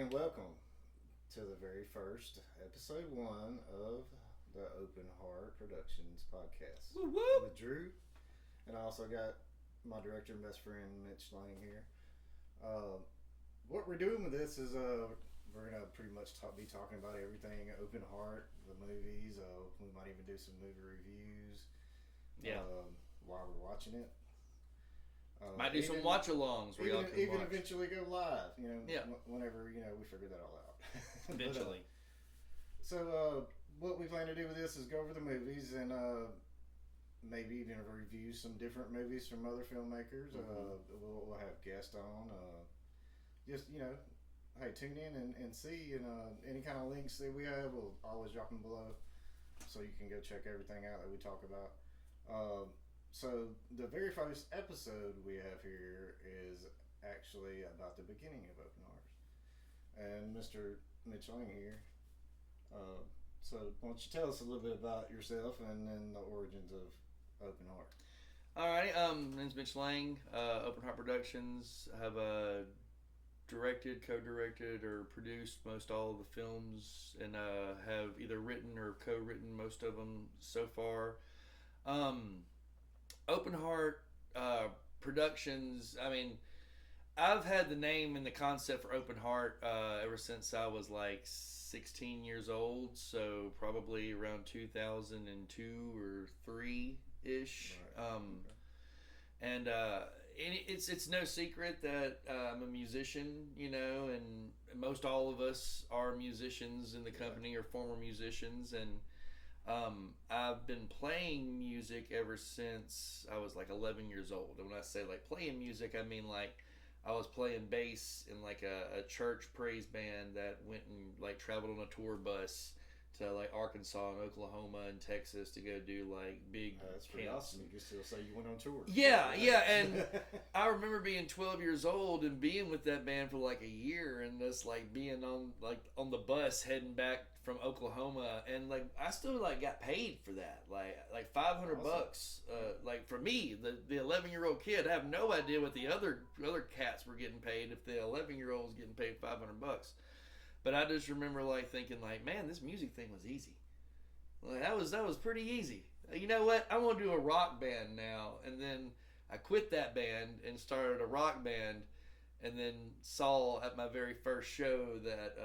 and welcome to the very first episode 1 of the Open Heart Productions podcast. Woo woo! With Dru, and I also got my director and best friend Mitch Lang here. What we're doing with this is we're gonna pretty much be talking about everything Open Heart, the movies. We might even do some movie reviews. Yeah. While we're watching it. Might do some watch-alongs where y'all can even watch. eventually go live, Yeah. Whenever, we figure that all out. Eventually. So what we plan to do with this is go over the movies and maybe even review some different movies from other filmmakers. Mm-hmm. We'll have guests on. Just, hey, tune in and see. And any kind of links that we have, we'll always drop them below so you can go check everything out that we talk about. So the very first episode we have here is actually about the beginning of Open Heart. And Mr. Mitch Lang here. So why don't you tell us a little bit about yourself and then the origins of Open Heart. Alrighty, my name's Mitch Lang, Open Heart Productions. I have directed, co-directed, or produced most all of the films, and have either written or co-written most of them so far. Open Heart Productions, I've had the name and the concept for Open Heart ever since I was like 16 years old, so probably around 2002 or 3-ish. Right. And it's no secret that I'm a musician, and most all of us are musicians in the company or former musicians, and I've been playing music ever since I was like 11 years old. And when I say like playing music, I mean like I was playing bass in like a church praise band that went and like traveled on a tour bus to like Arkansas and Oklahoma and Texas to go do like big That's pretty camps. awesome. You can still say you went on tour. Yeah, and I remember being 12 years old and being with that band for like a year, and just like being on the bus heading back from Oklahoma, and like I still like got paid for that, like $500 bucks. Like for me, the 11-year-old kid, I have no idea what the other cats were getting paid if the 11-year-old was getting paid $500 bucks. But I just remember like thinking like, man, this music thing was easy. Like that was pretty easy. You know what? I want to do a rock band now. And then I quit that band and started a rock band, and then saw at my very first show that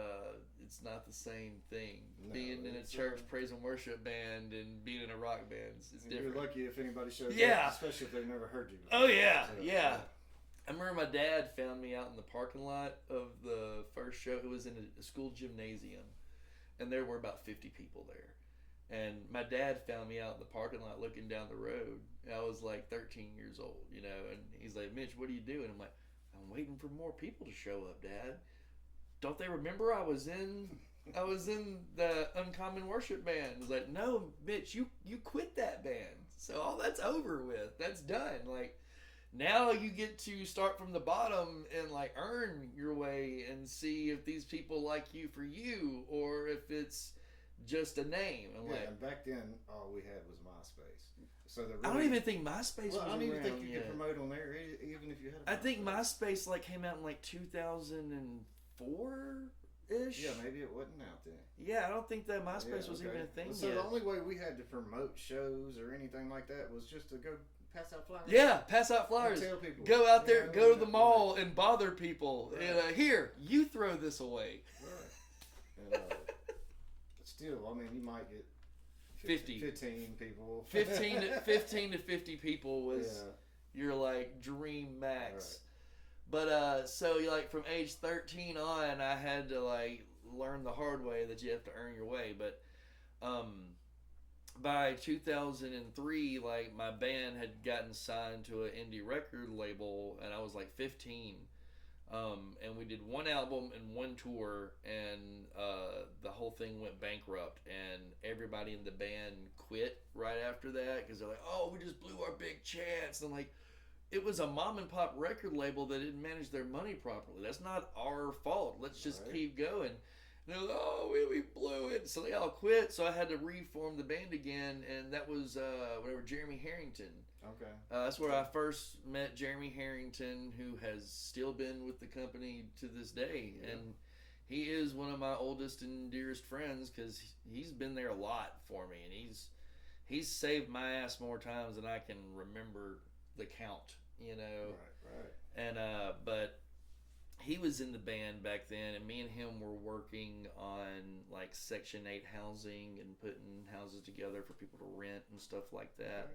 it's not the same thing. No, being in a church praise and worship band and being in a rock band is different. You're lucky if anybody shows Yeah. up, especially if they've never heard you. Oh yeah, So, yeah. I remember my dad found me out in the parking lot of the first show. It was in a school gymnasium, and there were about 50 people there. And my dad found me out in the parking lot looking down the road. I was like 13 years old, and he's like, Mitch, what are you doing? I'm like, I'm waiting for more people to show up, Dad. Don't they remember I was in the Uncommon Worship Band? He's like, no, Mitch, you quit that band. So all that's over with. That's done. Like, now you get to start from the bottom and like earn your way and see if these people like you for you or if it's just a name. And back then all we had was MySpace. So I don't even think MySpace was I don't even think you yet. could promote on there, even if you had. I think MySpace like came out in like 2004 ish. Yeah, maybe it wasn't out then. Yeah, I don't think that MySpace was even a thing So yet. the only way we had to promote shows or anything like that was just to go pass out flyers. Yeah, pass out flyers. And tell people. Go out there, go to the mall Right. and bother people. Right. And, here, you throw this away. Right. And, still, you might get 15 people. 15 to 50 people was your like dream max. Right. But so like from age 13 on, I had to like learn the hard way that you have to earn your way. But by 2003, like my band had gotten signed to an indie record label, and I was like 15. And we did one album and one tour, and the whole thing went bankrupt, and everybody in the band quit right after that because they're like, oh, we just blew our big chance. And like, it was a mom and pop record label that didn't manage their money properly. That's not our fault. Let's just keep going. And they're like, oh, we blew it. So they all quit. So I had to reform the band again, and that was Jeremy Harrington. Okay. That's where I first met Jeremy Harrington, who has still been with the company to this day. Yeah. And he is one of my oldest and dearest friends because he's been there a lot for me, and he's saved my ass more times than I can remember the count, you know. Right. And but he was in the band back then, and me and him were working on like Section 8 housing and putting houses together for people to rent and stuff like that.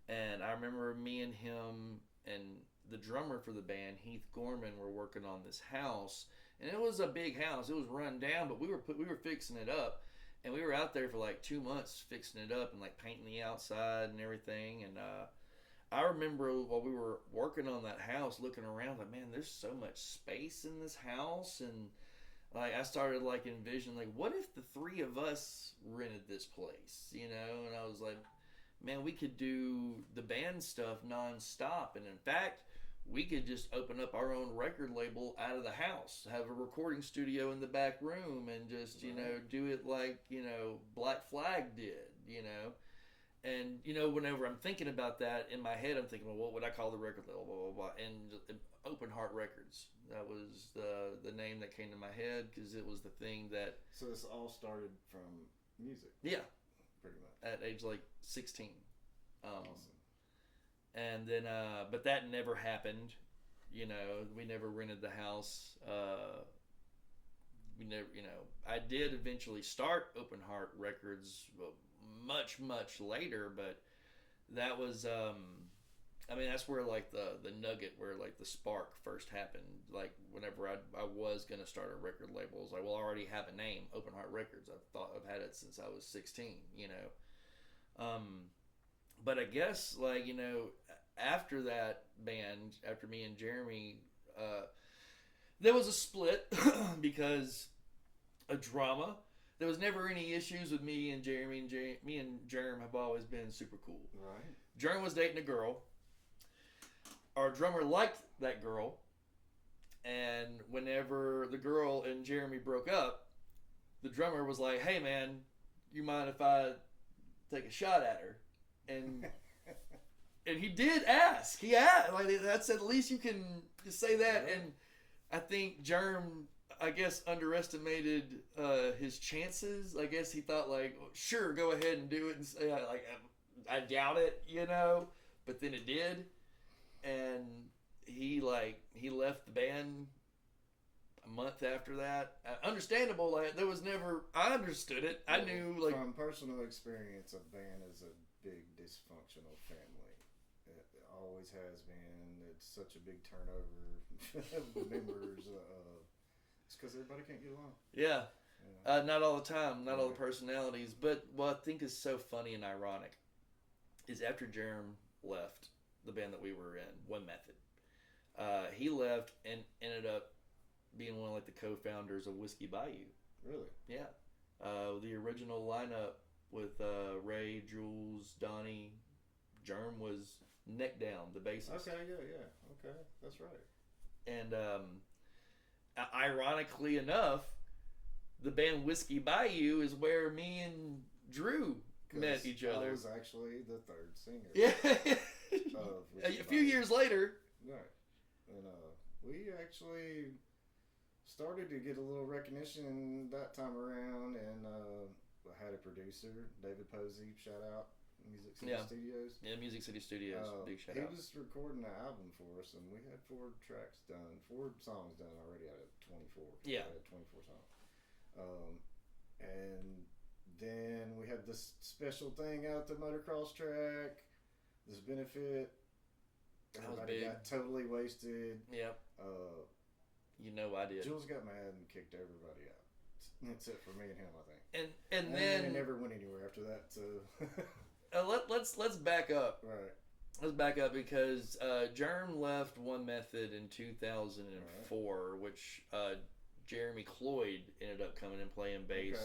Okay. And I remember me and him and the drummer for the band, Heath Gorman, were working on this house, and it was a big house. It was run down, but we were fixing it up, and we were out there for like 2 months fixing it up and like painting the outside and everything. And I remember while we were working on that house, looking around, like, man, there's so much space in this house, and like I started like envisioning, like, what if the three of us rented this place, you know? And I was like, man, we could do the band stuff nonstop, and in fact, we could just open up our own record label out of the house, have a recording studio in the back room, and just, you know, do it like, you know, Black Flag did, you know. And, you know, whenever I'm thinking about that, in my head I'm thinking, well, what would I call the record label, blah, blah, blah. And Open Heart Records, that was the name that came to my head, because it was the thing that... So this all started from music? Yeah. Pretty much. At age like 16. Awesome. And then, but that never happened. You know, we never rented the house. We never, you know, I did eventually start Open Heart Records much, much later, but that was, I mean, that's where like the nugget, where like the spark first happened. Like whenever I was going to start a record label, I was like, well, I already have a name, Open Heart Records. I've had it since I was 16, you know. But I guess, like, you know, after that band, after me and Jeremy, there was a split because of drama. There was never any issues with me and Jeremy. Me and Jeremy have always been super cool. Right. Jeremy was dating a girl. Our drummer liked that girl. And whenever the girl and Jeremy broke up, the drummer was like, hey, man, you mind if I take a shot at her? And he did ask. He asked. Like, that's at least you can say that. Right. And I think Jerm, I guess, underestimated his chances. I guess he thought, like, sure, go ahead and do it. And say, like, I doubt it, you know. But then it did. And he left the band a month after that. Understandable. Like, there was never, I understood it. I knew, like, from personal experience, a band is a big dysfunctional family. It always has been. It's such a big turnover of members. It's because everybody can't get along. Yeah. Not all the time. Not all the personalities. But what I think is so funny and ironic is after Jerem left the band that we were in, One Method, he left and ended up being one of like the co-founders of Whiskey Bayou. Really? Yeah. The original lineup with Ray, Jules, Donnie, Jerm was neck down, the bassist. Okay, yeah. Okay, that's right. And ironically enough, the band Whiskey Bayou is where me and Dru met each other. I was actually the third singer. Yeah. of a few years later. Right. And we actually started to get a little recognition that time around, and I had a producer, David Posey, shout out, Music City Studios. Yeah, Music City Studios, big shout out. He was recording an album for us, and we had 4 songs done already out of 24. Yeah. We had 24 songs. And then we had this special thing out the motocross track, this benefit. Everybody got totally wasted. Yep. You know I did. Jules got mad and kicked everybody out. That's it for me and him, I think. And then it never went anywhere after that. So let's back up. Right. Let's back up because Jerm left One Method in 2004, which Jeremy Cloyd ended up coming and playing bass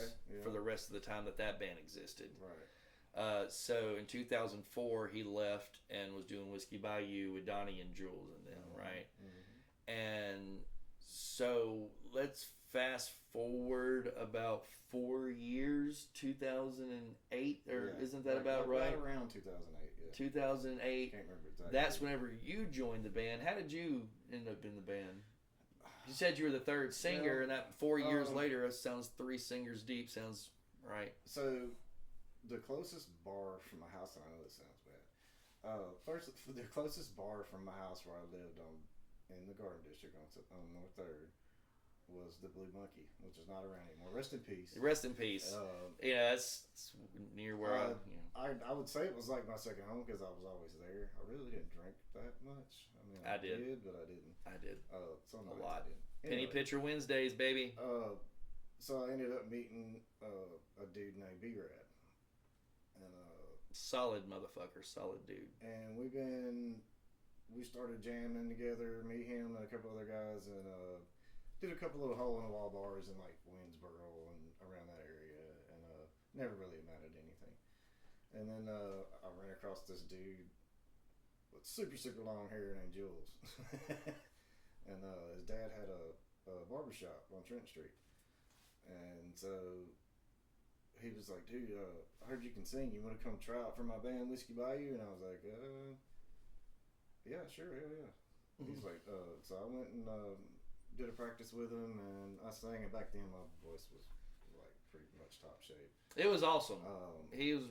for the rest of the time that band existed. Right. So in 2004, he left and was doing Whiskey Bayou with Donnie and Jules and them, right? Mm-hmm. And so let's fast forward about 4 years, 2008, or isn't that about right? Right around 2008, yeah. 2008. Can't remember exactly. That's whenever you joined the band. How did you end up in the band? You said you were the third singer, Yeah. and that 4 years later, it sounds 3 singers deep. Sounds right. So, the closest bar from my house, and I know this sounds bad. First, the closest bar from my house where I lived in the Garden District on North Third was the Blue Monkey, which is not around anymore. Rest in peace. Rest in peace. Yeah, it's near where I would say it was like my second home because I was always there. I really didn't drink that much. I mean, I did, but I didn't. I did. Some a nights lot. I did. Penny Pitcher Wednesdays, baby. So I ended up meeting a dude named B-Rad. And solid motherfucker, solid dude. And we started jamming together, me, him, and a couple other guys, and did a couple of hole-in-the-wall bars in like Winsboro and around that area, and never really amounted to anything. And then I ran across this dude with super, super long hair named Jules. And his dad had a barbershop on Trent Street. And so he was like, dude, I heard you can sing. You want to come try out for my band, Whiskey Bayou? And I was like, yeah, sure, hell yeah. Mm-hmm. He's like, so I went and did a practice with him, and I sang. And back then, my voice was like pretty much top shape. It was awesome. He was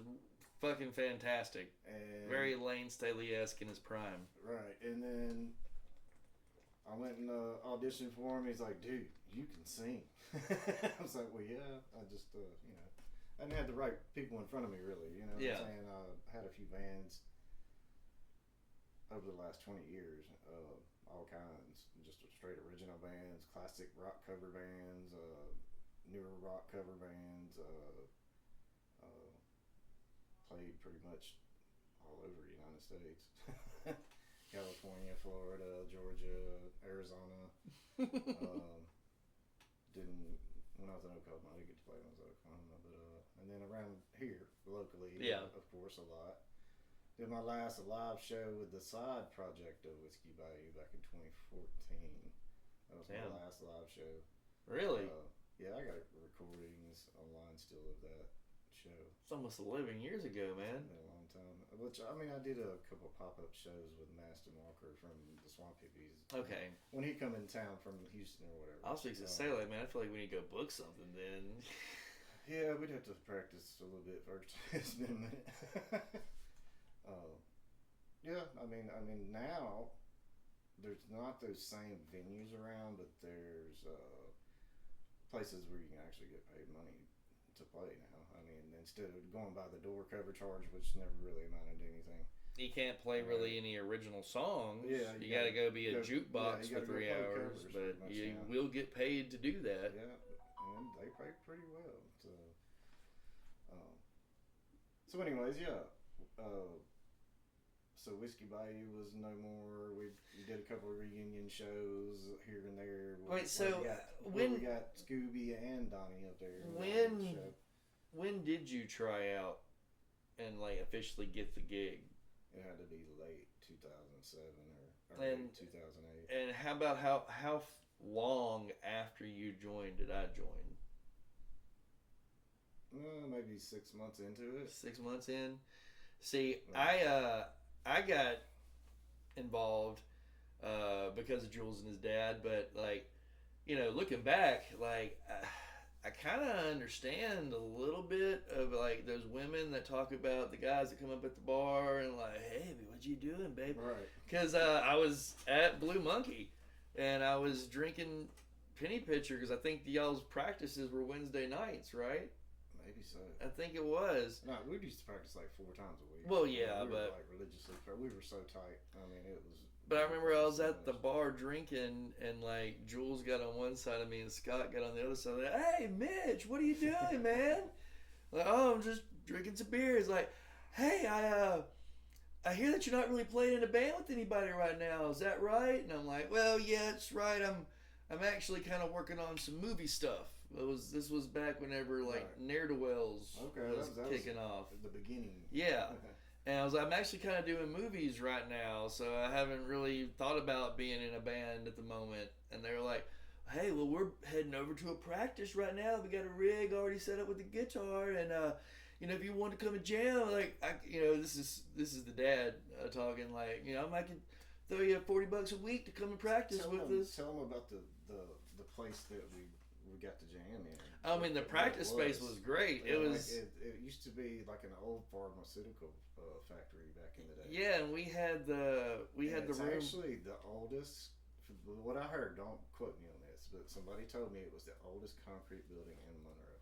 fucking fantastic. And very Lane Staley-esque in his prime. Right. And then I went and auditioned for him. He's like, dude, you can sing. I was like, well, yeah. I just, I didn't have the right people in front of me, really. You know what I'm saying? I had a few bands over the last 20 years, all kinds. Just straight original bands, classic rock cover bands, newer rock cover bands. Played pretty much all over the United States. California, Florida, Georgia, Arizona. When I was in Oklahoma, I didn't get to play when I was in Oklahoma, but and then around here locally, of course, a lot. Did my last live show with the side project of Whiskey Bayou back in 2014. That was my last live show. Really? Yeah, I got recordings online still of that show. It's almost 11 years ago, man. It's been a long time. Which, I mean, I did a couple of pop-up shows with Maston Walker from the Swamp Hippies. Okay. When he come in town from Houston or whatever. I was fixing to say, like, man, I feel like we need to go book something then. Yeah, we'd have to practice a little bit first. It's been a minute. Yeah, I mean, now there's not those same venues around, but there's places where you can actually get paid money to play now. I mean, instead of going by the door cover charge, which never really amounted to anything. You can't play really any original songs. Yeah, you got to go be a jukebox for 3 hours, but you will get paid to do that. Yeah, and they pay pretty well. So anyways, yeah. So Whiskey Bayou was no more. We did a couple of reunion shows here and there. Wait, so we got Scooby and Donnie up there. When did you try out and like officially get the gig? It had to be late 2007 or late 2008. And how about how long after you joined did I join? Maybe 6 months into it. 6 months in. See, I got involved because of Jules and his dad, but like, looking back, like I kind of understand a little bit of like those women that talk about the guys that come up at the bar and like, hey, what you doing, babe? Right. Because I was at Blue Monkey and I was drinking Penny Pitcher because I think y'all's practices were Wednesday nights, right? Maybe so. I think it was. No, we used to practice like 4 times a week. Well, yeah, we but were like religiously. We were so tight. I mean, it was. But I remember I was at the bar drinking, and like Jules got on one side of me, and Scott got on the other side. Like, hey, Mitch, what are you doing, man? Like, oh, I'm just drinking some beer. He's like, hey, I hear that you're not really playing in a band with anybody right now. Is that right? And I'm like, well, yeah, it's right. I'm actually kind of working on some movie stuff. This was back whenever like Ne'er-do-Wells was kicking off. At the beginning. Yeah. And I was like, I'm actually kind of doing movies right now, so I haven't really thought about being in a band at the moment. And they were like, hey, well, we're heading over to a practice right now. We got a rig already set up with the guitar, and if you want to come and jam, like, this is the dad talking, like, I might could throw you $40 a week to come and practice with us. Tell them about the place that we got to jam in. I mean, the practice space was great. Yeah, it was. It used to be like an old pharmaceutical factory back in the day. Yeah, and we had the it's room. Actually, the oldest. What I heard, don't quote me on this, but somebody told me it was the oldest concrete building in Monroe.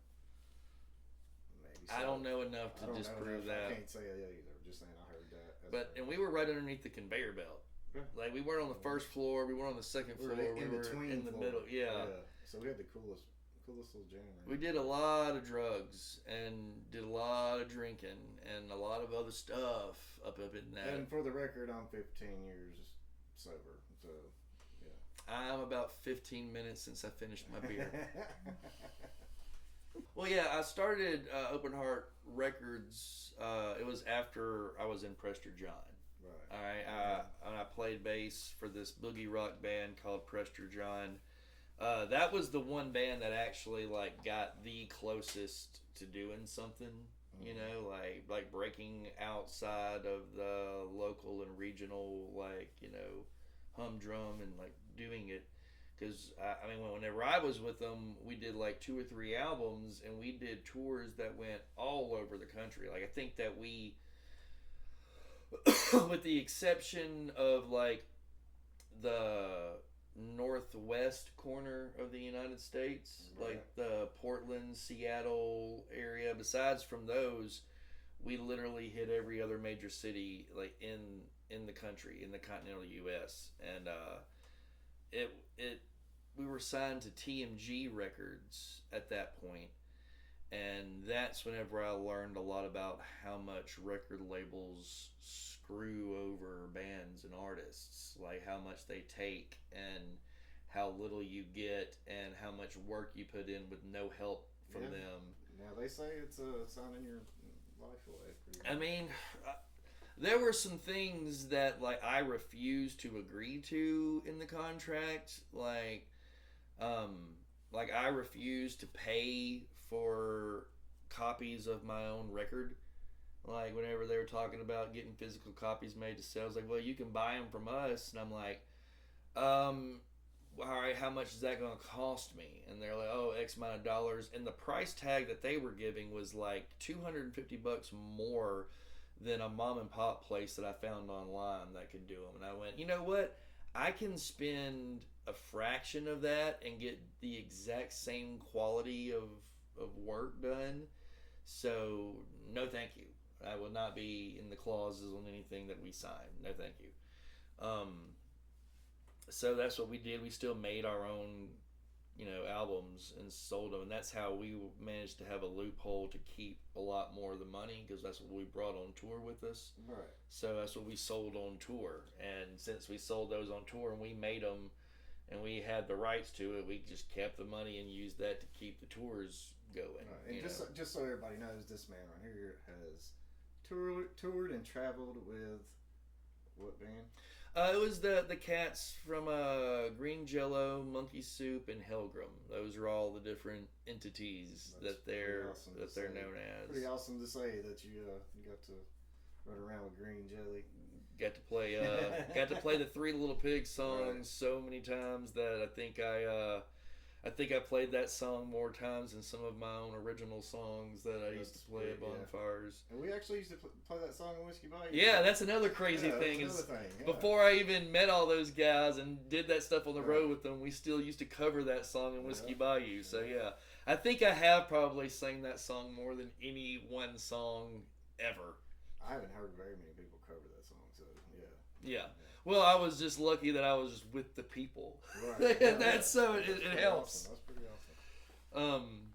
Maybe so. I don't know enough to disprove that. I can't say that either. Just saying, I heard that. And we were right underneath the conveyor belt. Yeah. Like we weren't on the first floor, we weren't on the second floor. We were in the middle. Yeah. So we had the coolest little jam. We did a lot of drugs and did a lot of drinking and a lot of other stuff up in that. And for the record, I'm 15 years sober. So, yeah. I'm about 15 minutes since I finished my beer. Well, yeah, I started Open Heart Records. It was after I was in Prester John. Right. All right. And I played bass for this boogie rock band called Prester John. That was the one band that actually like got the closest to doing something, you know, like breaking outside of the local and regional, like, you know, humdrum and like doing it. Because I mean, whenever I was with them, we did like 2 or 3 albums, and we did tours that went all over the country. Like I think that we, with the exception of like the northwest corner of the United States, right, like the Portland, Seattle area. Besides from those, we literally hit every other major city like in the country, in the continental U.S. And we were signed to TMG Records at that point, and that's whenever I learned a lot about how much record labels screw over bands and artists, like how much they take and how little you get and how much work you put in with no help from them. Now they say it's a sign in your life away. I mean, there were some things that like I refused to agree to in the contract, like I refused to pay for copies of my own record. Like, whenever they were talking about getting physical copies made to sell, I was like, well, you can buy them from us. And I'm like, all right, how much is that going to cost me? And they're like, oh, X amount of dollars. And the price tag that they were giving was like $250 more than a mom and pop place that I found online that could do them. And I went, you know what? I can spend a fraction of that and get the exact same quality of work done. So, no thank you. I will not be in the clauses on anything that we sign. No, thank you. So that's what we did. We still made our own, you know, albums and sold them, and that's how we managed to have a loophole to keep a lot more of the money, because that's what we brought on tour with us. Right. So that's what we sold on tour, and since we sold those on tour and we made them, and we had the rights to it, we just kept the money and used that to keep the tours going. Right. And just so everybody knows, this man right here has toured and traveled with what band? It was the cats from Green Jello, Monkey Soup, and Helgrim. Those are all the different entities that they're known as. Pretty awesome to say that you got to run around with Green Jelly. Got to play the Three Little Pigs song so many times that I think I played that song more times than some of my own original songs that I used to play at bonfires. And we actually used to play that song in Whiskey Bayou. Yeah, that's another crazy thing. Before I even met all those guys and did that stuff on the road with them, we still used to cover that song in Whiskey Bayou. So yeah, I think I have probably sang that song more than any one song ever. I haven't heard very many people cover that song, so yeah. Well, I was just lucky that I was just with the people. Right. That's so it helps. Awesome. That's pretty awesome.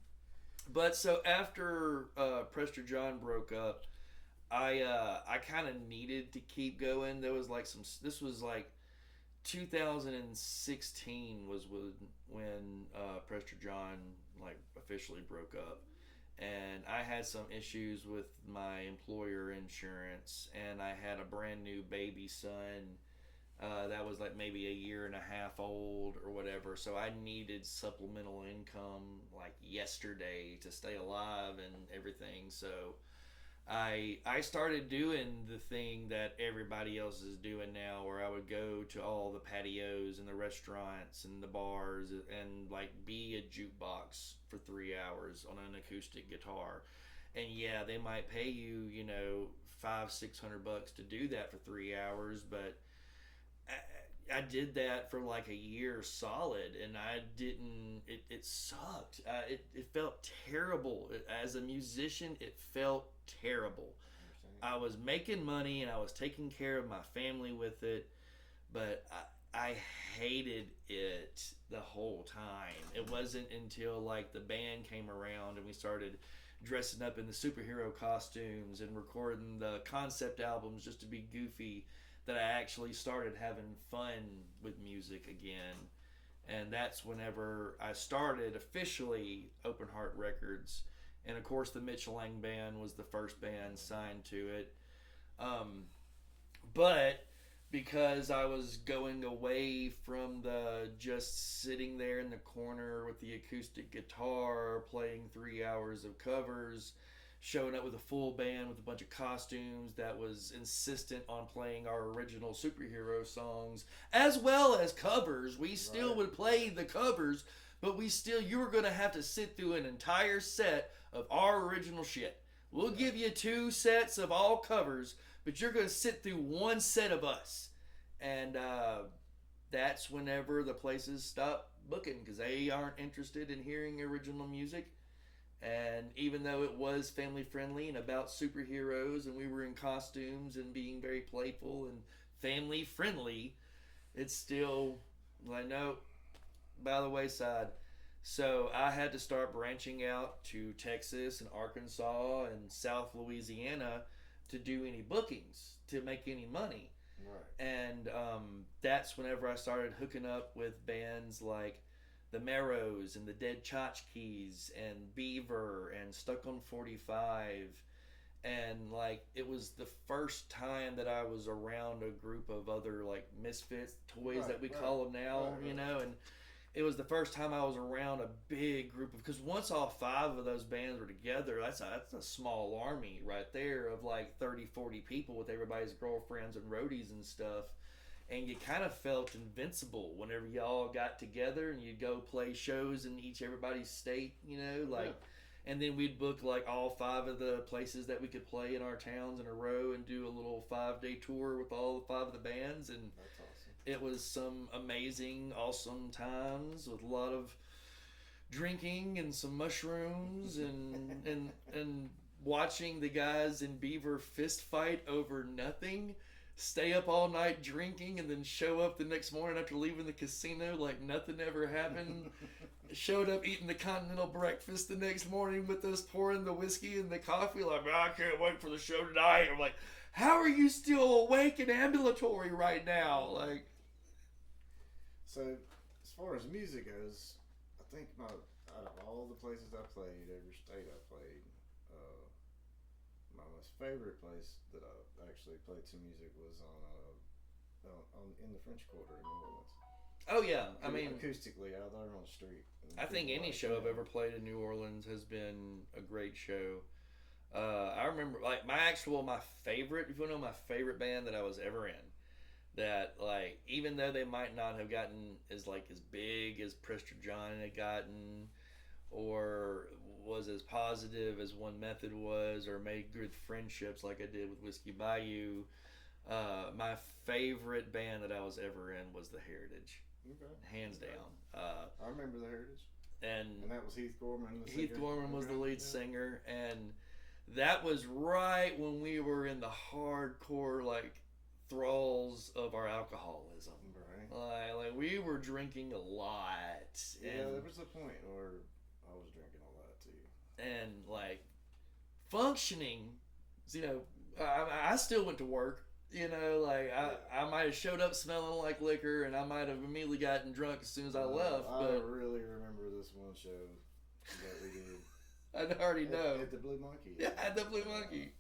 But so after Prester John broke up, I kind of needed to keep going. There was like this was like 2016 was when Prester John like officially broke up. And I had some issues with my employer insurance, and I had a brand new baby son that was like maybe a year and a half old or whatever. So I needed supplemental income like yesterday to stay alive and everything. So I started doing the thing that everybody else is doing now, where I would go to all the patios and the restaurants and the bars and like be a jukebox for 3 hours on an acoustic guitar. And yeah, they might pay you, you know, $500-600 to do that for 3 hours, but I did that for like a year solid, and I didn't. It sucked. It felt terrible as a musician. It felt terrible. I was making money and I was taking care of my family with it, but I hated it the whole time. It wasn't until like the band came around and we started dressing up in the superhero costumes and recording the concept albums just to be goofy that I actually started having fun with music again. And that's whenever I started officially Open Heart Records. And of course the Mitch Lang Band was the first band signed to it. But because I was going away from the just sitting there in the corner with the acoustic guitar playing 3 hours of covers, showing up with a full band with a bunch of costumes that was insistent on playing our original superhero songs as well as covers. We still would play the covers, but you were going to have to sit through an entire set of our original shit. We'll give you 2 sets of all covers, but you're going to sit through 1 set of us. And that's whenever the places stop booking, because they aren't interested in hearing original music. And even though it was family friendly and about superheroes and we were in costumes and being very playful and family friendly, it's still like, no, by the wayside. So I had to start branching out to Texas and Arkansas and South Louisiana to do any bookings, to make any money. Right. And that's whenever I started hooking up with bands like the Marrows and the Dead Tchotchkes and Beaver and Stuck on 45. And like, it was the first time that I was around a group of other like misfits toys that we call them now, you know, and it was the first time I was around a big group of, because once all 5 of those bands were together, that's a small army right there of like 30-40 people with everybody's girlfriends and roadies and stuff. And you kind of felt invincible whenever y'all got together and you'd go play shows in everybody's state, you know, like, and then we'd book like all 5 of the places that we could play in our towns in a row and do a little 5-day tour with all 5 of the bands. And that's awesome. It was some amazing, awesome times with a lot of drinking and some mushrooms and watching the guys in Beaver fist fight over nothing. Stay up all night drinking and then show up the next morning after leaving the casino like nothing ever happened. Showed up eating the continental breakfast the next morning with us pouring the whiskey and the coffee like, I can't wait for the show tonight. I'm like, how are you still awake and ambulatory right now? Like, so as far as music goes, I think out of all the places I played, every state I played, my most favorite place that I actually played some music was on in the French Quarter in New Orleans. Oh yeah, I mean, acoustically out there on the street. I think any show I've ever played in New Orleans has been a great show. I remember like my favorite, if you want to know my favorite band that I was ever in, that like even though they might not have gotten as big as Prester John had gotten, or was as positive as One Method was, or made good friendships like I did with Whiskey Bayou, my favorite band that I was ever in was the Heritage. Okay. Hands down. I remember the Heritage. And that was Heath Gorman. Heath Gorman was the lead singer, and that was right when we were in the hardcore like thralls of our alcoholism. Right. Like we were drinking a lot. Yeah, there was a point where I was drinking a lot too. And like functioning, you know, I still went to work. You know, like I might have showed up smelling like liquor, and I might have immediately gotten drunk as soon as I left. I but really remember this one show that we did. I already know. At the Blue Monkey. Yeah, at the Blue Monkey.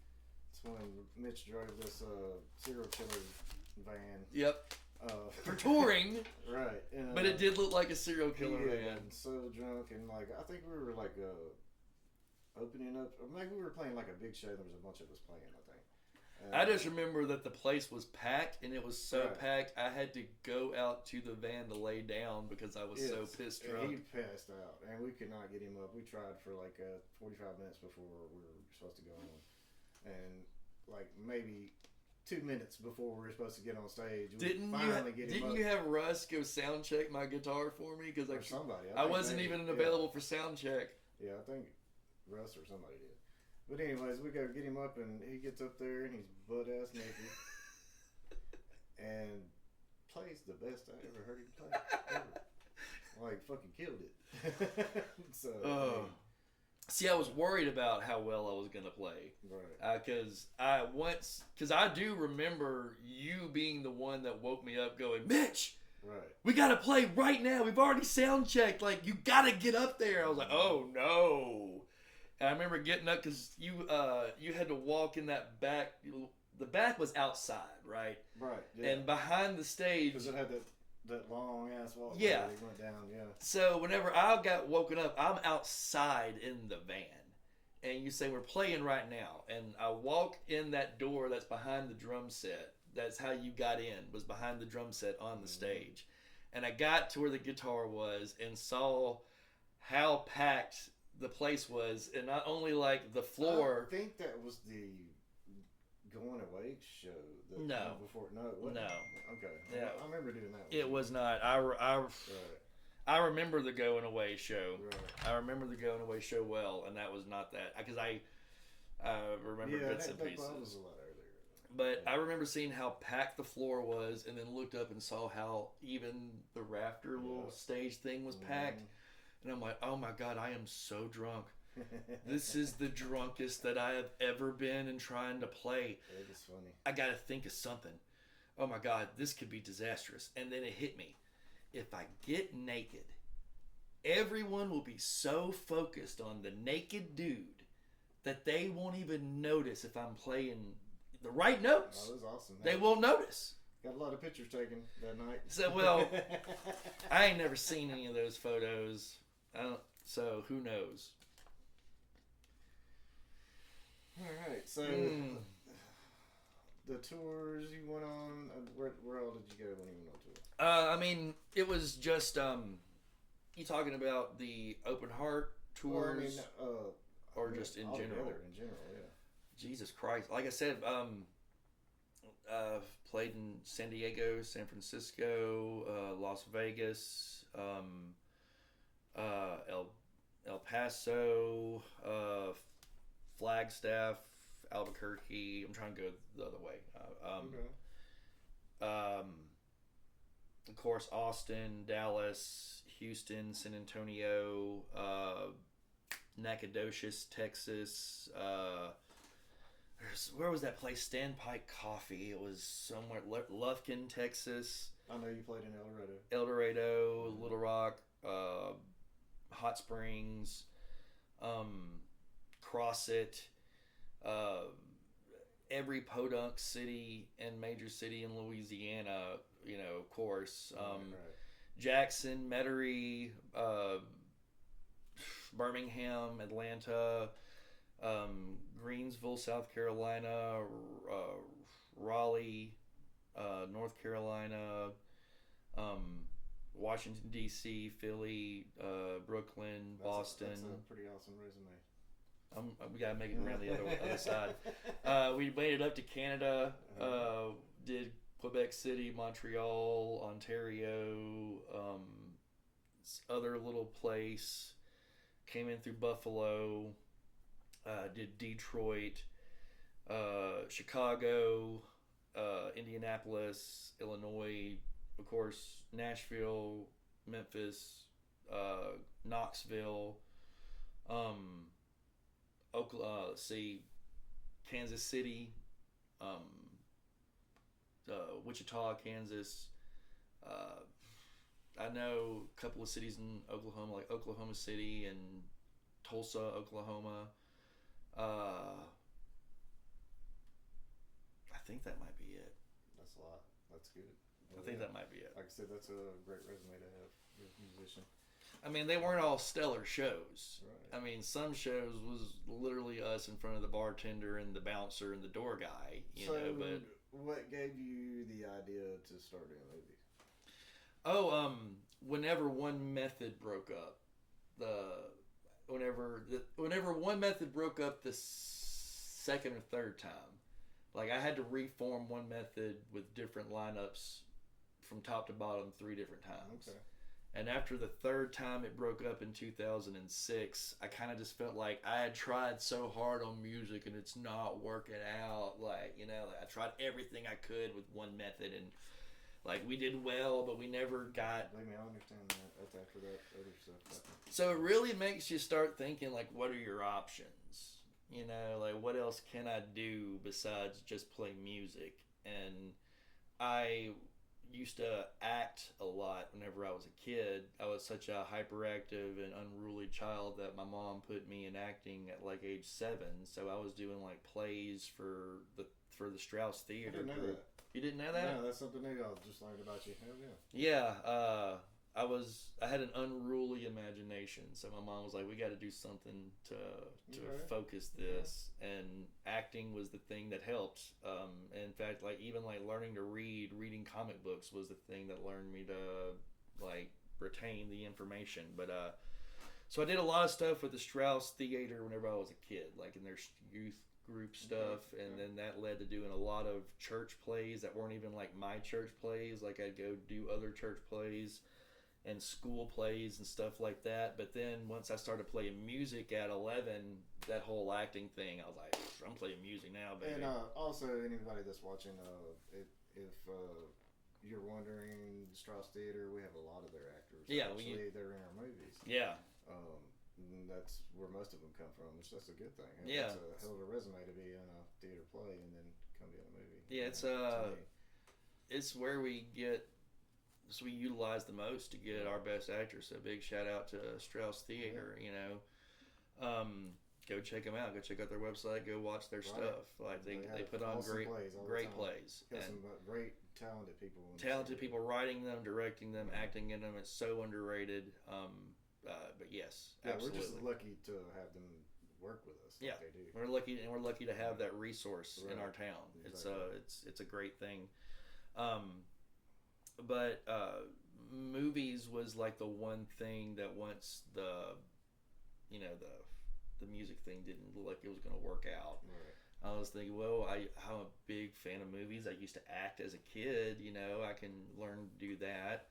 It's when Mitch drove this serial killer van. Yep. For touring. Right. And, but it did look like a serial killer van. van. So drunk, and like I think we were like opening up. Or maybe we were playing like a big show. There was a bunch of us playing, I think. I just remember that the place was packed, and it was so packed, I had to go out to the van to lay down because I was so pissed drunk. He passed out, and we could not get him up. We tried for like 45 minutes before we were supposed to go on, and like maybe 2 minutes before we were supposed to get on stage, Didn't you have Russ go sound check my guitar for me? Because I wasn't even available for sound check. Yeah, I think Russ or somebody did. But anyways, we go get him up, and he gets up there, and he's butt-ass naked. And plays the best I ever heard him play. Ever. Like, fucking killed it. So, see, I was worried about how well I was going to play. Right. Because I do remember you being the one that woke me up going, Mitch! Right. We got to play right now. We've already sound checked. Like, you got to get up there. I was like, oh, no. And I remember getting up because you had to walk in that back. The back was outside, right? Right. Yeah. And behind the stage, because it had that long ass wall. Yeah. It went down. Yeah. So whenever I got woken up, I'm outside in the van, and you say we're playing right now, and I walk in that door that's behind the drum set. That's how you got in, was behind the drum set on the stage, and I got to where the guitar was and saw how packed the place was, and not only like the floor. I think that was the going away show. No. Before no. It wasn't. No. Okay. Yeah. I remember doing that. It was not. I remember the going away show. Right. I remember the going away show well, and that was not that because I remember bits and pieces. That was a lot earlier. But I remember seeing how packed the floor was, and then looked up and saw how even the rafter little stage thing was packed. And I'm like, oh my God, I am so drunk. This is the drunkest that I have ever been in trying to play. It is funny. I got to think of something. Oh my God, this could be disastrous. And then it hit me. If I get naked, everyone will be so focused on the naked dude that they won't even notice if I'm playing the right notes. Oh, that was awesome. They won't notice. Got a lot of pictures taken that night. So, well, I ain't never seen any of those photos. So who knows? All right, so the tours you went on, where all did you go when you went on tour? I mean, it was just you talking about the open heart tours, or just in general? In general, yeah. Jesus Christ! Like I said, played in San Diego, San Francisco, Las Vegas, El Paso, Flagstaff, Albuquerque. I'm trying to go the other way. Of course, Austin, Dallas, Houston, San Antonio, Nacogdoches, Texas. Where was that place? Standpipe Coffee. It was somewhere. Lufkin, Texas. I know you played in El Dorado, Little Rock, Hot Springs, Crossit, every podunk city and major city in Louisiana, of course. Jackson, Metairie, Birmingham, Atlanta, Greensville, South Carolina, Raleigh, North Carolina, Washington, D.C., Philly, Brooklyn, Boston. That's a pretty awesome resume. We got to make it around the other side. We made it up to Canada, did Quebec City, Montreal, Ontario, other little place, came in through Buffalo, did Detroit, Chicago, Indianapolis, Illinois, of course, Nashville, Memphis, Knoxville, Kansas City, Wichita, Kansas. I know a couple of cities in Oklahoma, like Oklahoma City and Tulsa, Oklahoma. I think that might be it. That's a lot. That's good. I think that might be it. Like I said, that's a great resume to have. You're a musician. I mean, they weren't all stellar shows. Right. I mean, some shows was literally us in front of the bartender and the bouncer and the door guy, you know. But what gave you the idea to start doing movies? Whenever one method broke up, whenever one method broke up the second or third time, like I had to reform one method with different lineups from top to bottom 3 different times. Okay. And after the third time it broke up in 2006, I kind of just felt like I had tried so hard on music and it's not working out. Like, you know, I tried everything I could with one method and like we did well, but we never got. Believe me, I understand that. That's after that other stuff. So it really makes you start thinking like, what are your options? You know, like what else can I do besides just play music? And I used to act a lot whenever I was a kid. I was such a hyperactive and unruly child that my mom put me in acting at like age 7. So I was doing like plays for the Strauss Theater. I didn't know that. You didn't know that? No, that's something new I just learned about you. Hell yeah. Yeah, I had an unruly imagination, so my mom was like, we got to do something to focus this, and acting was the thing that helped. In fact, like even like learning to reading comic books was the thing that learned me to like retain the information. But so I did a lot of stuff with the Strauss Theater whenever I was a kid, like in their youth group stuff, and then that led to doing a lot of church plays that weren't even like my church plays. Like I'd go do other church plays and school plays and stuff like that. But then once I started playing music at 11, that whole acting thing, I was like, I'm playing music now, baby. And also, anybody that's watching, if you're wondering, Strauss Theater, we have a lot of their actors. Yeah, they're in our movies. Yeah. That's where most of them come from, which that's a good thing. Yeah. It's a hell of a resume to be in a theater play and then come be in a movie. Yeah, it's where we utilize the most to get our best actors. So big shout out to Strauss Theater. You know, go check them out. Go check out their website. Go watch their stuff. Like they put on awesome great plays. Got some great talented people. People writing them, directing them, acting in them. It's so underrated. But yes, absolutely. We're just lucky to have them work with us. Yeah, like they do. We're lucky to have that resource in our town. Exactly. It's a great thing. But movies was like the one thing that once the music thing didn't look like it was going to work out. Right. I was thinking, well, I'm a big fan of movies. I used to act as a kid. You know, I can learn to do that.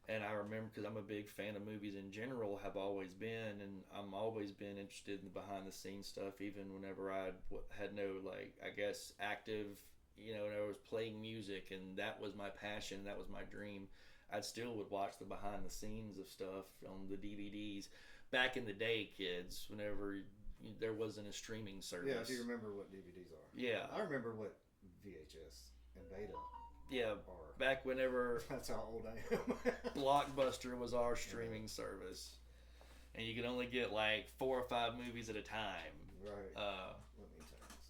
And I remember, because I'm a big fan of movies in general, have always been, and I'm always been interested in the behind the scenes stuff, even whenever I had no, like, I guess, active, you know, and I was playing music, and that was my passion, that was my dream. I still would watch the behind the scenes of stuff on the DVDs. Back in the day, kids, whenever there wasn't a streaming service. Yeah, do you remember what DVDs are? Yeah. I remember what VHS and Beta Yeah, are. back whenever That's how old I am. Blockbuster was our streaming service, and you could only get like 4 or 5 movies at a time. Right. Let me turn this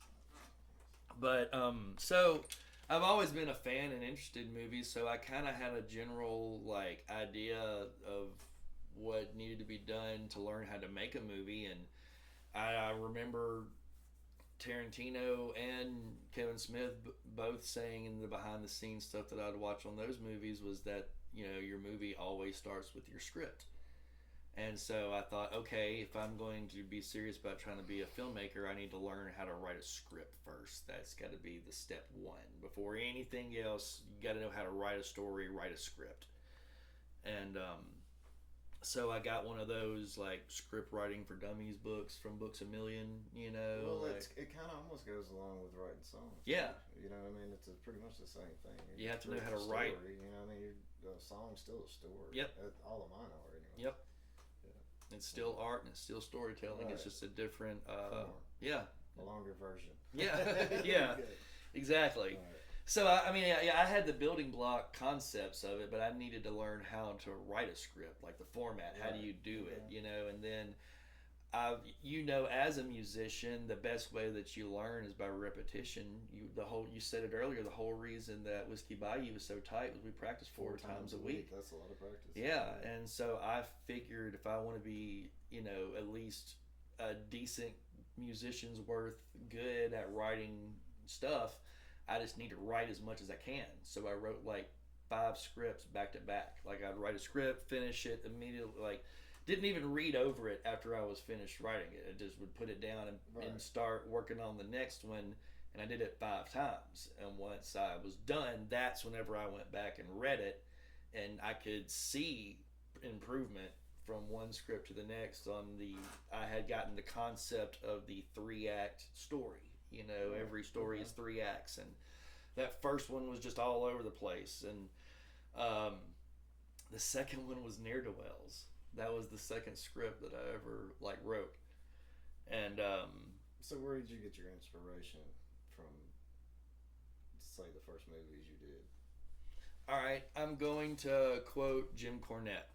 But so I've always been a fan and interested in movies, so I kind of had a general like idea of what needed to be done to learn how to make a movie, and I remember Tarantino and Kevin Smith both saying in the behind the scenes stuff that I'd watch on those movies was that, you know, your movie always starts with your script. And so I thought, okay, if I'm going to be serious about trying to be a filmmaker, I need to learn how to write a script first. That's got to be the step one. Before anything else, you got to know how to write a story, write a script. And so I got one of those like script writing for dummies books from Books A Million, you know. Well, like, it kind of almost goes along with writing songs. Yeah. You know what I mean? It's pretty much the same thing. You have to know how to write. You know what I mean? The song's still a story. Yep. All of mine are anyway. Yep. Yeah. It's still art and it's still storytelling. Right. It's just a different, yeah. A longer version. Yeah. Yeah. Exactly. Right. So, I mean, I had the building block concepts of it, but I needed to learn how to write a script, like the format. How do you do it, you know? And then as a musician, the best way that you learn is by repetition. You said it earlier. The whole reason that Whiskey Bayou was so tight was we practiced four times a week. That's a lot of practice. Yeah, and so I figured if I want to be, at least a decent musician's worth good at writing stuff, I just need to write as much as I can. So I wrote like 5 scripts back to back. Like I'd write a script, finish it immediately, like didn't even read over it after I was finished writing it. I just would put it down and start working on the next one, and I did it 5 times. And once I was done, that's whenever I went back and read it, and I could see improvement from one script to the next I had gotten the concept of the 3-act story. Every story is 3 acts, and that first one was just all over the place. And the second one was Ne'er-Do-Wells. That was the second script that I ever wrote. And so where did you get your inspiration from, say, the first movies you did? All right, I'm going to quote Jim Cornette.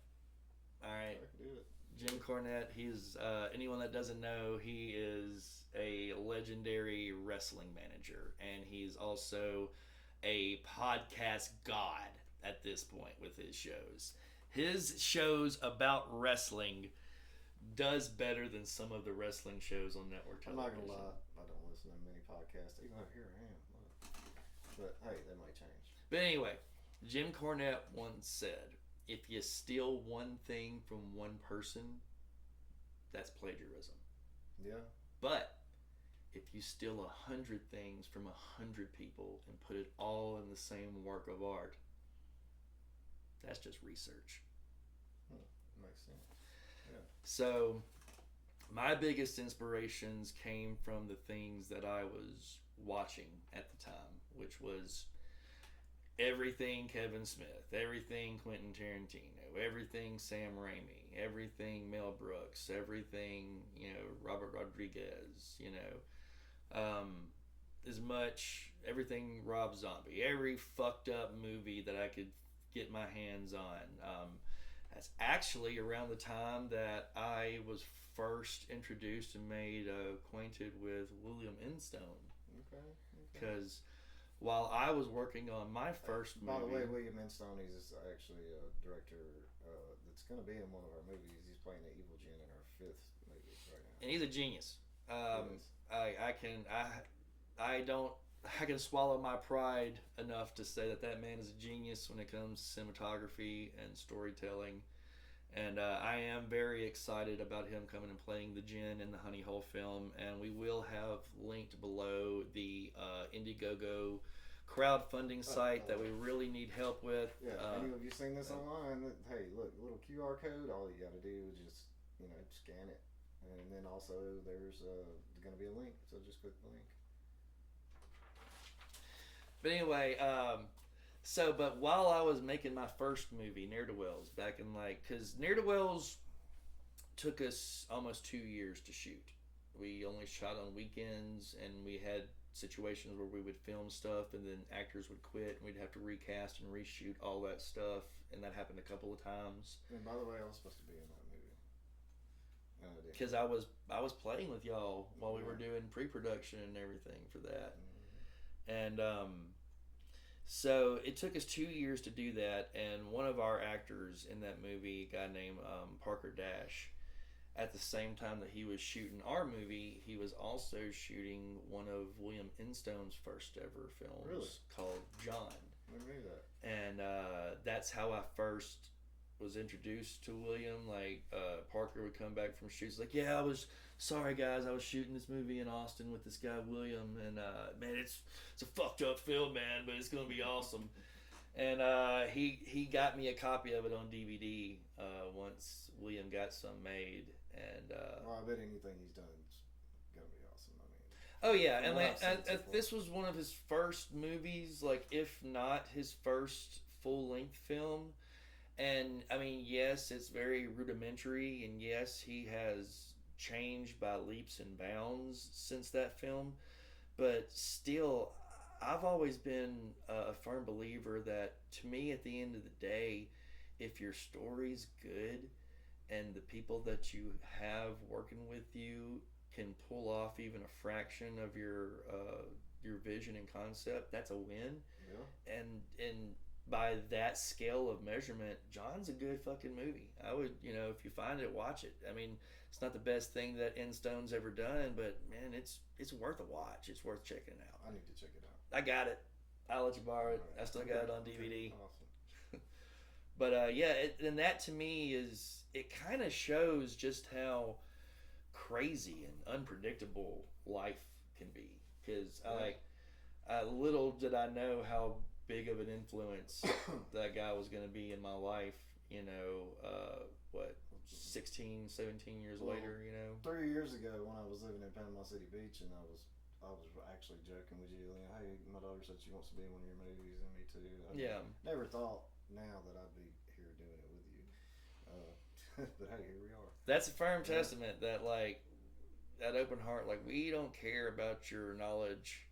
All right, do it. Jim Cornette. He's anyone that doesn't know, he is a legendary wrestling manager, and he's also a podcast god at this point with his shows. His shows about wrestling does better than some of the wrestling shows on network television. I'm not gonna lie, I don't listen to many podcasts, even though here I am. But hey, that might change. But anyway, Jim Cornette once said, if you steal one thing from one person, that's plagiarism. Yeah. But if you steal 100 things from 100 people and put it all in the same work of art, that's just research. Makes sense. Yeah. So my biggest inspirations came from the things that I was watching at the time, which was everything Kevin Smith, everything Quentin Tarantino, everything Sam Raimi, everything Mel Brooks, everything, Robert Rodriguez, everything Rob Zombie, every fucked up movie that I could get my hands on. That's actually around the time that I was first introduced and made acquainted with William Instone. Okay. Because while I was working on my first movie... By the way, William Instone is actually a director that's going to be in one of our movies. He's playing the evil Jin in our 5th movie right now. And he's a genius. I can swallow my pride enough to say that man is a genius when it comes to cinematography and storytelling. And I am very excited about him coming and playing the Jinn in the Honey Hole film. And we will have linked below the Indiegogo crowdfunding site that we really need help with. Yeah, any of you seen this online? Hey, look, little QR code. All you got to do is just scan it, and then also there's going to be a link. So just click the link. But anyway, but while I was making my first movie, Ne'er-Do-Wells, back in because Ne'er-Do-Wells took us almost 2 years to shoot. We only shot on weekends, and we had situations where we would film stuff, and then actors would quit, and we'd have to recast and reshoot all that stuff, and that happened a couple of times. And by the way, I was supposed to be in that movie. Because I was playing with y'all while we were doing pre-production and everything for that. And so it took us 2 years to do that, and one of our actors in that movie, a guy named Parker Dash, at the same time that he was shooting our movie, he was also shooting one of William Instone's first ever films called John. I knew that. And that's how I first was introduced to William. Parker would come back from shoots I was sorry guys, I was shooting this movie in Austin with this guy William, and man, it's a fucked up film, man, but it's gonna be awesome. And he got me a copy of it on DVD once William got some made, and well, I bet anything he's done is gonna be awesome. Oh yeah, and this was one of his first movies, if not his first full-length film. And yes, it's very rudimentary, and yes, he has changed by leaps and bounds since that film, but still, I've always been a firm believer that, to me, at the end of the day, if your story's good and the people that you have working with you can pull off even a fraction of your vision and concept, that's a win. Yeah. And by that scale of measurement, John's a good fucking movie. I would, if you find it, watch it. I mean, it's not the best thing that N Stone's ever done, but man, it's worth a watch. It's worth checking it out. I need to check it out. I got it. I'll let you borrow it. Right. I still got it on DVD. Awesome. But and that to me it kind of shows just how crazy and unpredictable life can be. Because little did I know how big of an influence that guy was going to be in my life. 16, 17 years later. 3 years ago when I was living in Panama City Beach, and I was actually joking with you, like, hey, my daughter said she wants to be in one of your movies, and me too. I never thought now that I'd be here doing it with you. But hey, here we are. That's a firm testament that, like, that open heart, like, we don't care about your knowledge,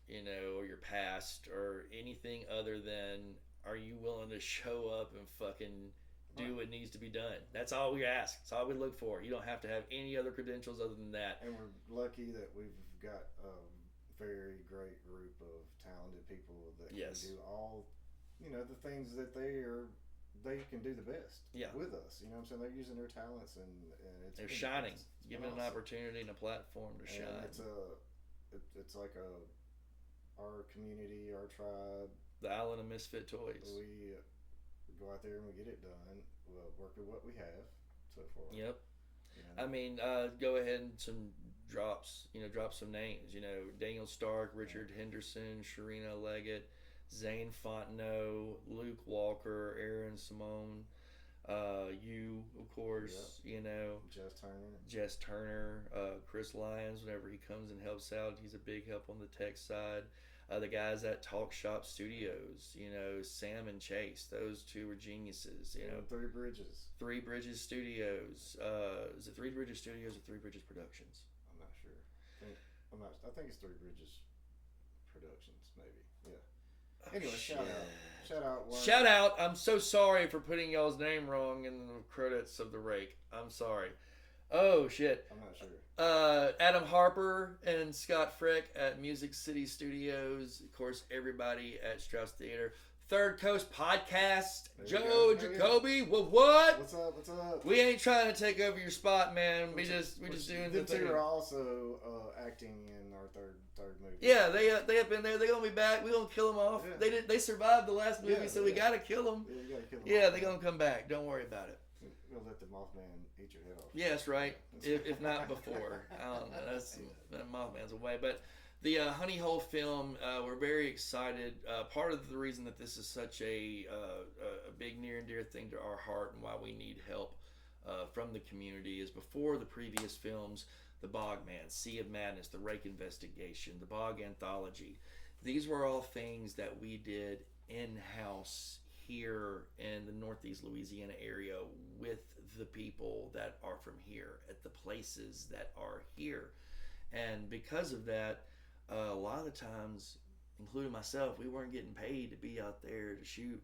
or your past or anything other than, are you willing to show up and fucking do what needs to be done? That's all we ask. That's all we look for. You don't have to have any other credentials other than that. And we're lucky that we've got a very great group of talented people that can do all, the things that they can do the best with us. You know what I'm saying? They're using their talents and they're shining, given an opportunity and a platform to shine. It's like our community, our tribe, the island of misfit toys. We go out there and we get it done. We'll work with what we have so far. Yep. I mean, go ahead and drop some names. Daniel Stark, Richard Henderson, Sharina Leggett, Zane Fontenot, Luke Walker, Aaron Simone, you, of course, Jess Turner, Chris Lyons, whenever he comes and helps out, he's a big help on the tech side. The guys at Talk Shop Studios, Sam and Chase, those two were geniuses. Three Bridges Studios. Is it Three Bridges Studios or Three Bridges Productions? I'm not sure. I think it's Three Bridges Productions, maybe. Yeah. Anyway, shout out. I'm so sorry for putting y'all's name wrong in the credits of the rake. I'm sorry. Oh shit. I'm not sure. Adam Harper and Scott Frick at Music City Studios. Of course, everybody at Strauss Theater. Third Coast Podcast. Joe Jacoby. What? What's up? We ain't trying to take over your spot, man. We just doing the thing. They are also acting in our third movie. Yeah, they up in there. They gonna be back. We gonna kill them off. Yeah. They survived the last movie, so we gotta kill them. Yeah, you gotta kill them. Yeah, they gonna come back. Don't worry about it. We'll let the Mothman eat your head off. Yeah, that's right. If not before. I don't know. That Mothman's away. But the Honey Hole film, we're very excited. Part of the reason that this is such a big near and dear thing to our heart and why we need help from the community is before the previous films, The Bogman, Sea of Madness, The Rake Investigation, The Bog Anthology. These were all things that we did in-house here in the Northeast Louisiana area with the people that are from here at the places that are here. And because of that, a lot of the times, including myself, we weren't getting paid to be out there to shoot.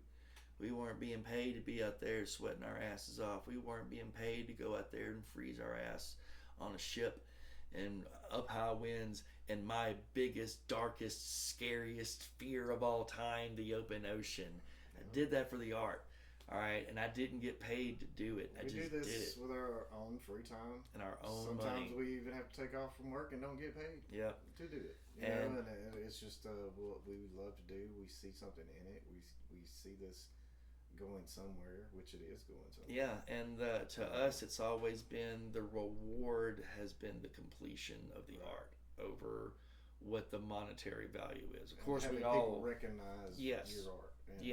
We weren't being paid to be out there sweating our asses off. We weren't being paid to go out there and freeze our ass on a ship and up high winds. And my biggest, darkest, scariest fear of all time, the open ocean. I did that for the art, all right, and I didn't get paid to do it. I just did it. We do this with our own free time and our own Sometimes money. we even have to take off from work and don't get paid. Yep. To do it. And it's just what we love to do. We see something in it. We see this going somewhere, which it is going somewhere. Yeah, and to us, it's always been the reward has been the completion of the art over what the monetary value is. Of course, we all people recognize your art. And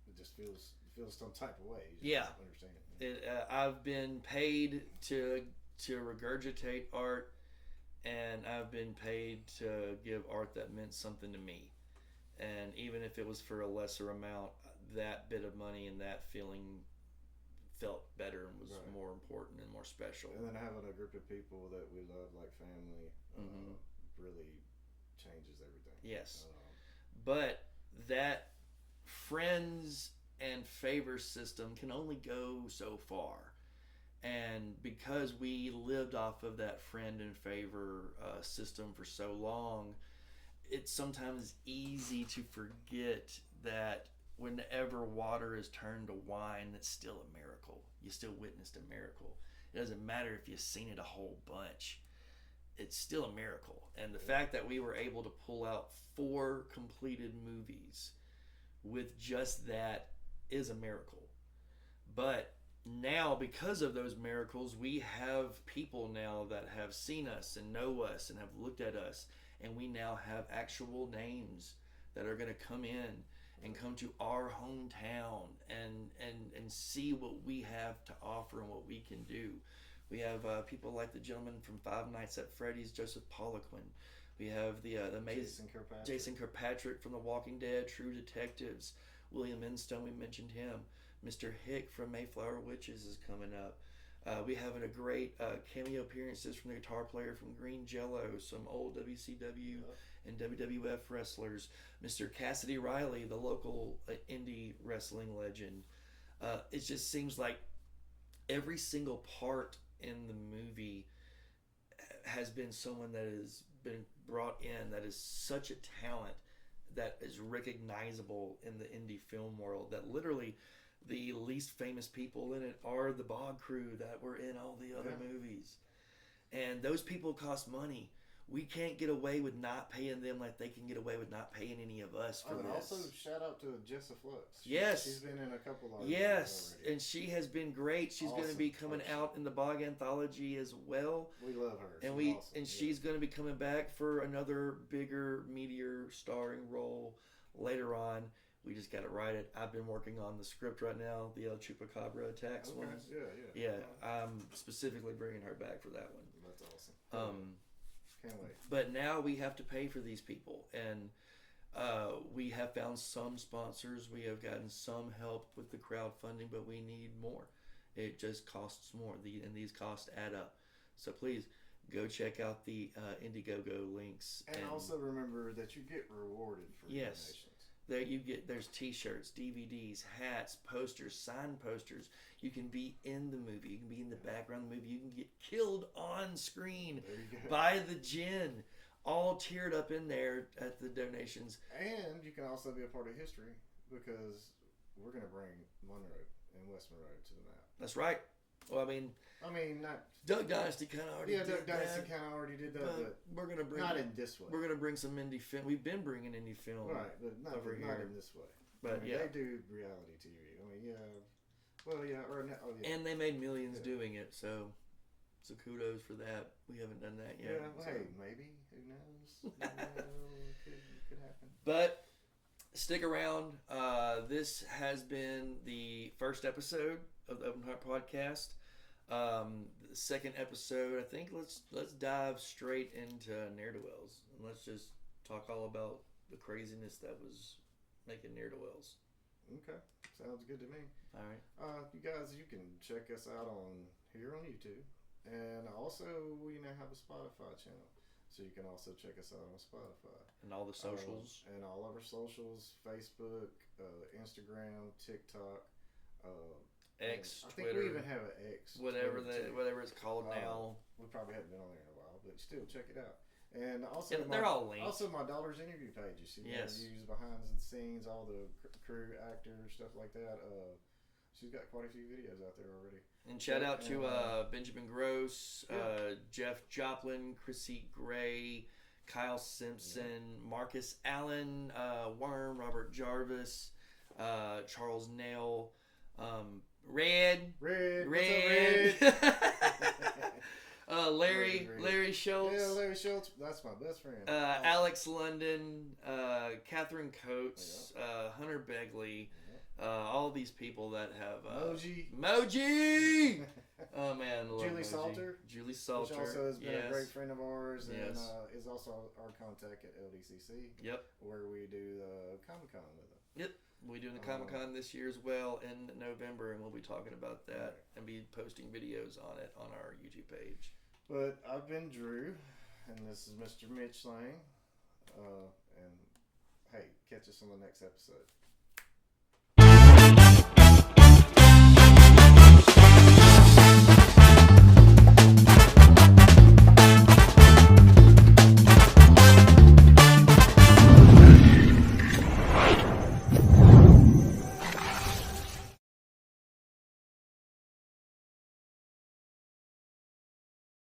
it just feels some type of way. You just don't understand it. I've been paid to regurgitate art, and I've been paid to give art that meant something to me. And even if it was for a lesser amount, that bit of money and that feeling felt better and was more important and more special. And then having a group of people that we love like family really changes everything. Yes. But that friends and favor system can only go so far. And because we lived off of that friend and favor system for so long, it's sometimes easy to forget that whenever water is turned to wine, it's still a miracle. You still witnessed a miracle. It doesn't matter if you've seen it a whole bunch. It's still a miracle. And the fact that we were able to pull out 4 completed movies with just that is a miracle. But now, because of those miracles, we have people now that have seen us and know us and have looked at us, and we now have actual names that are going to come in and come to our hometown and see what we have to offer and what we can do. We have people like the gentleman from Five Nights at Freddy's, Joseph Poliquin. We have the amazing Jason Kirkpatrick from The Walking Dead, True Detectives. William Instone, we mentioned him. Mr. Hick from Mayflower Witches is coming up. We have a great cameo appearances from the guitar player from Green Jello, some old WCW and WWF wrestlers. Mr. Cassidy Riley, the local indie wrestling legend. It just seems like every single part in the movie has been someone that has been brought in that is such a talent that is recognizable in the indie film world, that literally the least famous people in it are the Bog Crew that were in all the other movies. And those people cost money. We can't get away with not paying them like they can get away with not paying any of us for this. Also, shout out to Jessa Flux. Yes. She's been in a couple of Yes, already. and she has been great. She's going to be coming out in the Bog Anthology as well. We love her. And she's going to be coming back for another bigger, meteor starring role later on. We just got to write it. I've been working on the script right now, the El Chupacabra attacks one. Yeah. I'm specifically bringing her back for that one. That's awesome. Can't wait. But now we have to pay for these people, and we have found some sponsors. We have gotten some help with the crowdfunding, but we need more. It just costs more, and these costs add up. So please go check out the Indiegogo links. And also remember that you get rewarded for donations. There's t-shirts, DVDs, hats, posters, signed posters. You can be in the movie. You can be in the background of the movie. You can get killed on screen by the Djinn, all tiered up in there at the donations. And you can also be a part of history, because we're going to bring Monroe and West Monroe to the map. That's right. Well, I mean, not Duck Dynasty kind of already did that. Yeah, Duck Dynasty kind of already did that, but we're gonna bring not in this way. We're gonna bring some indie film. We've been bringing indie film, right? But not in this way. But they do reality TV. And they made millions doing it, so kudos for that. We haven't done that yet. Yeah, hey, maybe, who knows? could happen. But stick around. This has been the first episode of the Open Heart Podcast. The second episode, I think let's dive straight into ne'er-do-wells, and let's just talk all about the craziness that was making ne'er-do-wells. Okay, sounds good to me. All right. You guys, you can check us out here on YouTube, and also we now have a Spotify channel, so you can also check us out on Spotify and all the socials, and all of our socials: Facebook, Instagram, TikTok. X, I Twitter, think we even have an X. Whatever it's called now. We probably haven't been on there in a while, but still check it out. And also, they're all linked. Also, my daughter's interview pages. Interviews behind the scenes, all the crew, actors, stuff like that. She's got quite a few videos out there already. And shout out to Benjamin Gross, Jeff Joplin, Chrissy Gray, Kyle Simpson, Marcus Allen, Worm, Robert Jarvis, Charles Nail. Red. Larry Schultz. Yeah, Larry Schultz. That's my best friend. Alex London, Catherine Coates, Hunter Begley, all these people that have Moji. Oh man, I love Julie Moji. Julie Salter, which also has been a great friend of ours, and Yes. is also our contact at LDCC. Yep. Where we do the Comic-Con with them. Yep. We're doing the Comic-Con this year as well in November, and we'll be talking about that and be posting videos on it on our YouTube page. But I've been Drew, and this is Mr. Mitch Lang. And hey, catch us on the next episode.